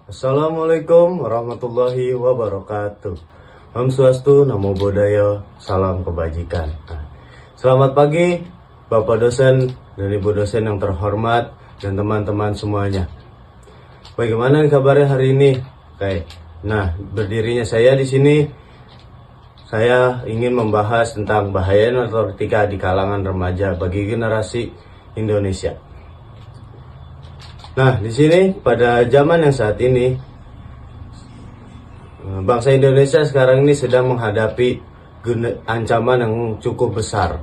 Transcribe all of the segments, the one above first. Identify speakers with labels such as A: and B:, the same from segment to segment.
A: Assalamualaikum warahmatullahi wabarakatuh. Om Swastiastu, Namo Buddhaya, salam kebajikan. Selamat pagi Bapak dosen dan Ibu dosen yang terhormat dan teman-teman semuanya. Bagaimana kabarnya hari ini? Berdirinya saya di sini, saya ingin membahas tentang bahaya narkotika di kalangan remaja bagi generasi Indonesia. Nah, di sini pada zaman yang saat ini, bangsa Indonesia sekarang ini sedang menghadapi ancaman yang cukup besar,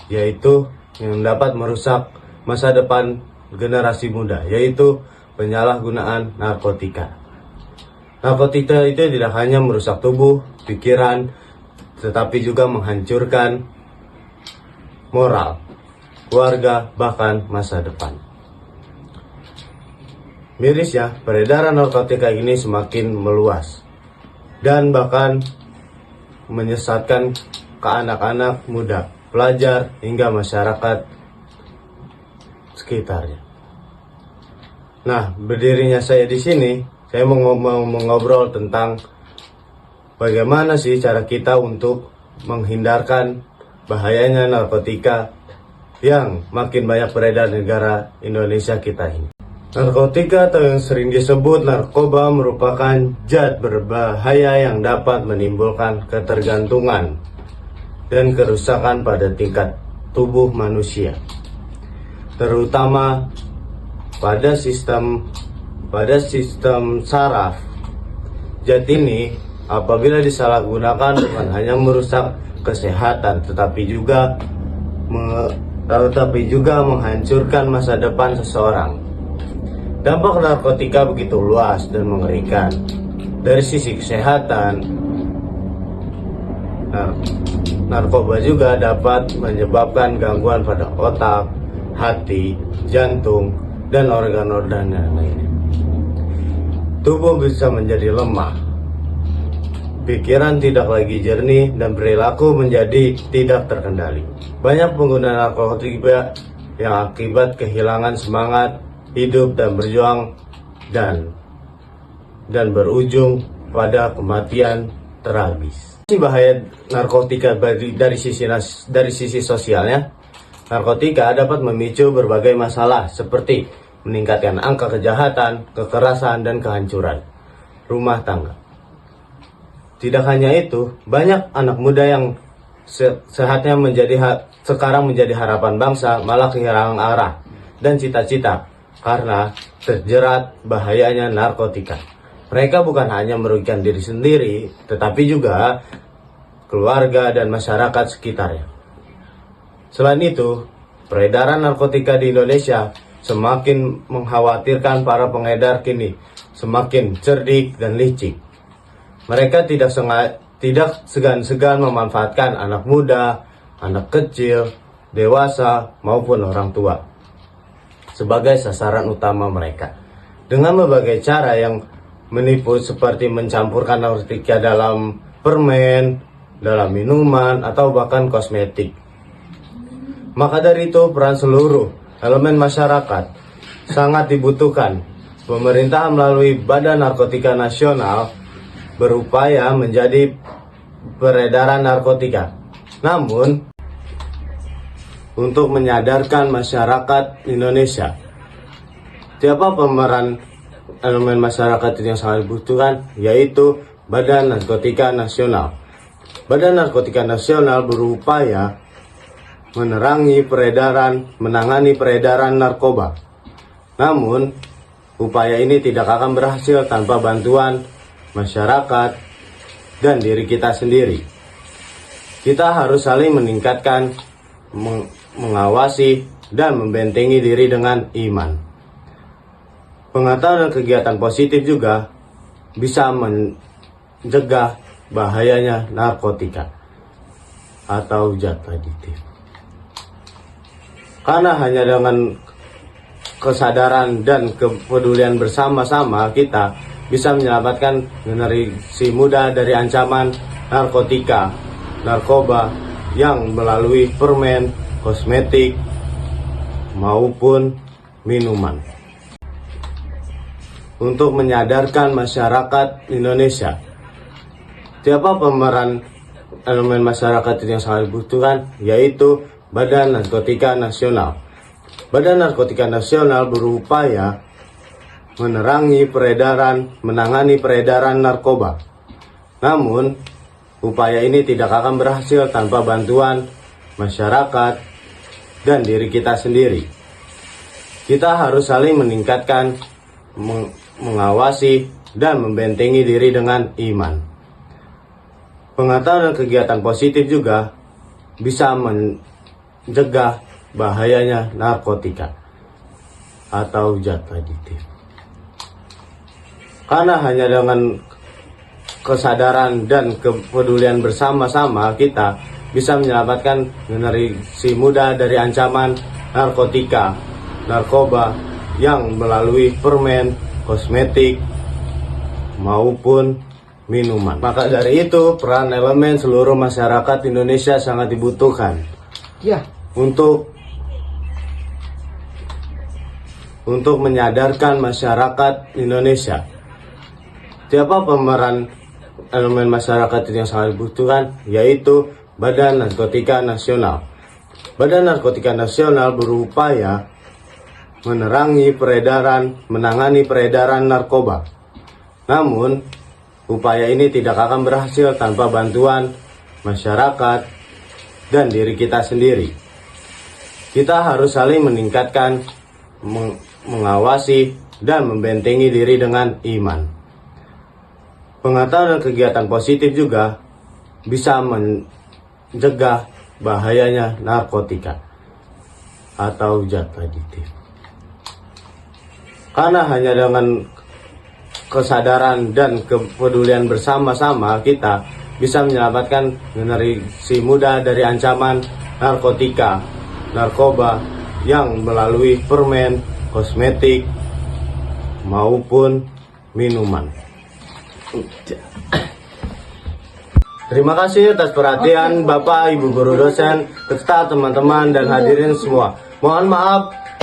A: yaitu yang dapat merusak masa depan generasi muda, yaitu penyalahgunaan narkotika. Narkotika itu tidak hanya merusak tubuh, pikiran, tetapi juga menghancurkan moral, keluarga, bahkan masa depan. Mirisnya, peredaran narkotika ini semakin meluas dan bahkan menyesatkan ke anak-anak muda, pelajar, hingga masyarakat sekitarnya. Nah, berdirinya saya di sini, saya mau mengobrol tentang bagaimana sih cara kita untuk menghindarkan bahayanya narkotika yang makin banyak beredar di negara Indonesia kita ini. Narkotika atau yang sering disebut narkoba merupakan zat berbahaya yang dapat menimbulkan ketergantungan dan kerusakan pada tingkat tubuh manusia, terutama pada sistem saraf. Zat ini apabila disalahgunakan bukan hanya merusak kesehatan tetapi juga menghancurkan masa depan seseorang. Dampak narkotika begitu luas dan mengerikan. Dari sisi kesehatan, narkoba juga dapat menyebabkan gangguan pada otak, hati, jantung, dan organ-organ lainnya. Tubuh bisa menjadi lemah, pikiran tidak lagi jernih, dan perilaku menjadi tidak terkendali. Banyak pengguna narkotika yang akibat kehilangan semangat hidup dan berjuang dan berujung pada kematian tragis. Bahaya narkotika dari sisi sosialnya, narkotika dapat memicu berbagai masalah seperti meningkatkan angka kejahatan, kekerasan, dan kehancuran rumah tangga. Tidak hanya itu, banyak anak muda yang sehatnya sekarang menjadi harapan bangsa malah kehilangan arah dan cita-cita karena terjerat bahayanya narkotika. Mereka bukan hanya merugikan diri sendiri, tetapi juga keluarga dan masyarakat sekitarnya. Selain itu, peredaran narkotika di Indonesia semakin mengkhawatirkan. Para pengedar kini semakin cerdik dan licik. Mereka tidak segan-segan memanfaatkan anak muda, anak kecil, dewasa, maupun orang tua sebagai sasaran utama mereka. Dengan berbagai cara yang menipu seperti mencampurkan narkotika dalam permen, dalam minuman, atau bahkan kosmetik. Maka dari itu peran seluruh elemen masyarakat sangat dibutuhkan. Pemerintah melalui Badan Narkotika Nasional berupaya menjadi peredaran narkotika. Namun, untuk menyadarkan masyarakat Indonesia, siapa pemeran elemen masyarakat yang sangat dibutuhkan, yaitu Badan Narkotika Nasional. Badan Narkotika Nasional berupaya menangani peredaran narkoba. Namun, upaya ini tidak akan berhasil tanpa bantuan masyarakat dan diri kita sendiri. Kita harus saling meningkatkan, mengawasi, dan membentengi diri dengan iman. Pengetahuan dan kegiatan positif juga bisa mencegah bahayanya narkotika atau zat adiktif. Karena hanya dengan kesadaran dan kepedulian bersama-sama kita bisa menyelamatkan generasi muda dari ancaman narkoba yang melalui permen, kosmetik, maupun minuman. untuk menyadarkan masyarakat Indonesia. Siapa pemeran elemen masyarakat yang sangat dibutuhkan, yaitu Badan Narkotika Nasional. Badan Narkotika Nasional berupaya menangani peredaran narkoba. Namun, upaya ini tidak akan berhasil tanpa bantuan masyarakat dan diri kita sendiri. Kita harus saling meningkatkan, mengawasi, dan membentengi diri dengan iman. Pengetahuan dan kegiatan positif juga bisa mencegah bahayanya narkotika atau zat adiktif. Karena hanya dengan kesadaran dan kepedulian bersama-sama kita bisa menyelamatkan generasi muda dari ancaman narkoba yang melalui permen, kosmetik, maupun minuman. Maka dari itu, peran elemen seluruh masyarakat Indonesia sangat dibutuhkan.
B: Ya.
A: Untuk menyadarkan masyarakat Indonesia. Siapa pemeran elemen masyarakat yang sangat dibutuhkan, yaitu Badan Narkotika Nasional. Badan Narkotika Nasional berupaya menangani peredaran narkoba. Namun, upaya ini tidak akan berhasil tanpa bantuan masyarakat dan diri kita sendiri. Kita harus saling meningkatkan, mengawasi, dan membentengi diri dengan iman. Pengetahuan dan kegiatan positif juga bisa mencegah bahayanya narkotika atau zat adiktif. Karena hanya dengan kesadaran dan kepedulian bersama-sama kita bisa menyelamatkan generasi muda dari ancaman narkoba yang melalui permen, kosmetik, maupun minuman. Terima kasih atas perhatian Bapak, Ibu guru dosen, serta teman-teman dan hadirin semua. Mohon maaf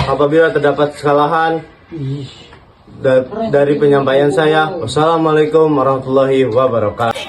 A: apabila terdapat kesalahan dari penyampaian saya. Wassalamualaikum warahmatullahi wabarakatuh.